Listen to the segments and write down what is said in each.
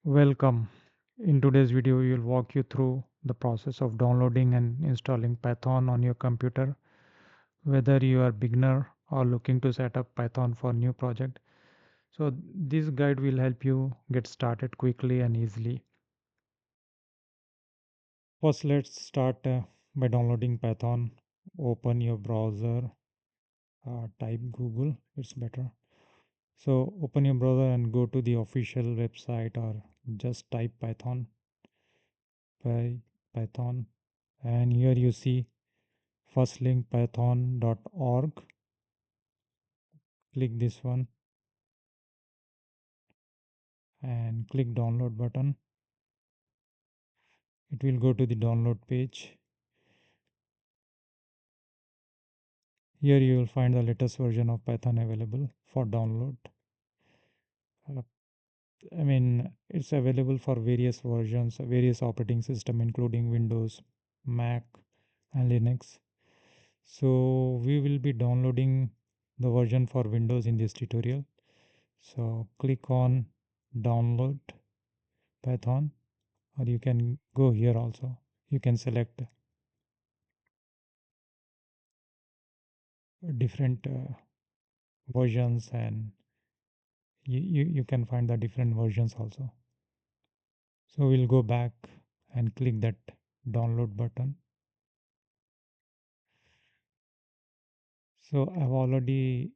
Welcome. In today's video, we will walk you through the process of downloading and installing Python on your computer. Whether you are beginner or looking to set up Python for new project. So this guide will help you get started quickly and easily. First, let's start by downloading Python. Open your browser, type Google, it's better. So open your browser and go to the official website or just type Python, and here you see first link python.org. Click this one and click download button. It will go to the download page. Here you will find the latest version of Python available for download. Uh, it's available for various versions, various operating system, including Windows, Mac, and Linux. So we will be downloading the version for Windows in this tutorial. So click on download Python, or you can go here also. You can select different versions, and you can find the different versions also. So we'll go back and click that download button. So I've already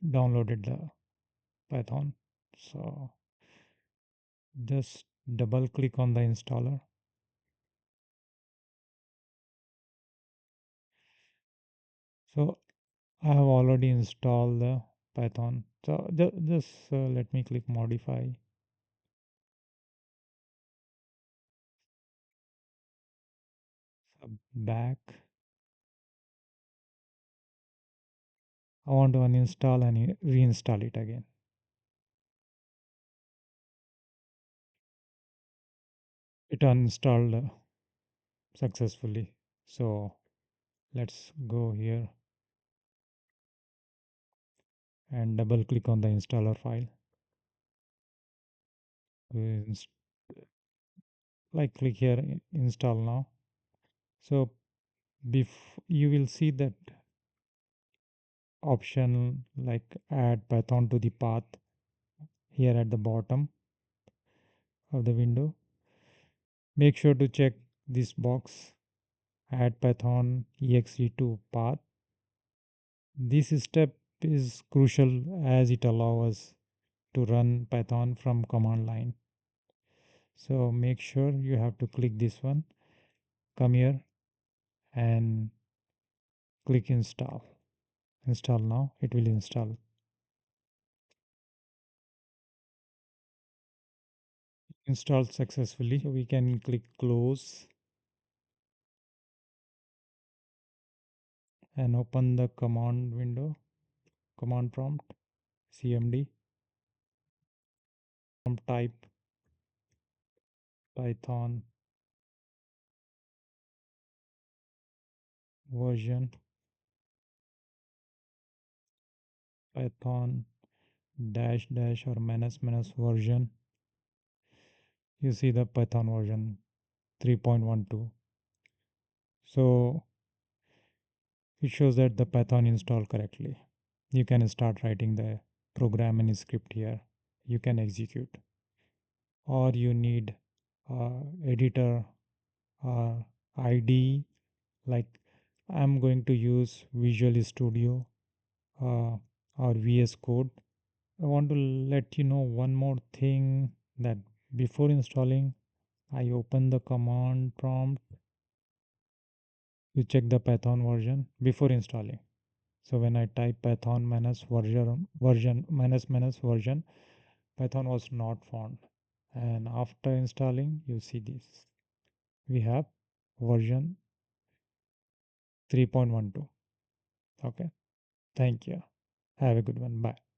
downloaded the Python. So just double click on the installer. So I have already installed the Python. So just let me click modify. So back. I want to uninstall and reinstall it again. It uninstalled successfully. So let's go here and double click on the installer file. Ins- Like click here, install now. So you will see that option like add Python to the path here at the bottom of the window. Make sure to check this box, add Python exe to path. This step is crucial as it allows us to run Python from command line. So make sure you have to click this one, come here and click install. Install now, it will install. Installed successfully. So we can click close and open the command window, command prompt, cmd, type Python version, Python dash dash or minus minus version. You see the Python version 3.12. So it shows that the Python installed correctly. You can start writing the program and script here. You can execute, or you need editor or IDE. Like I'm going to use Visual Studio uh, or VS Code. I want to let you know one more thing, that before installing, I open the command prompt to check the Python version before installing. So when I type Python minus version minus minus version, Python was not found. And after installing, you see this. We have version 3.12. Okay. Thank you. Have a good one. Bye.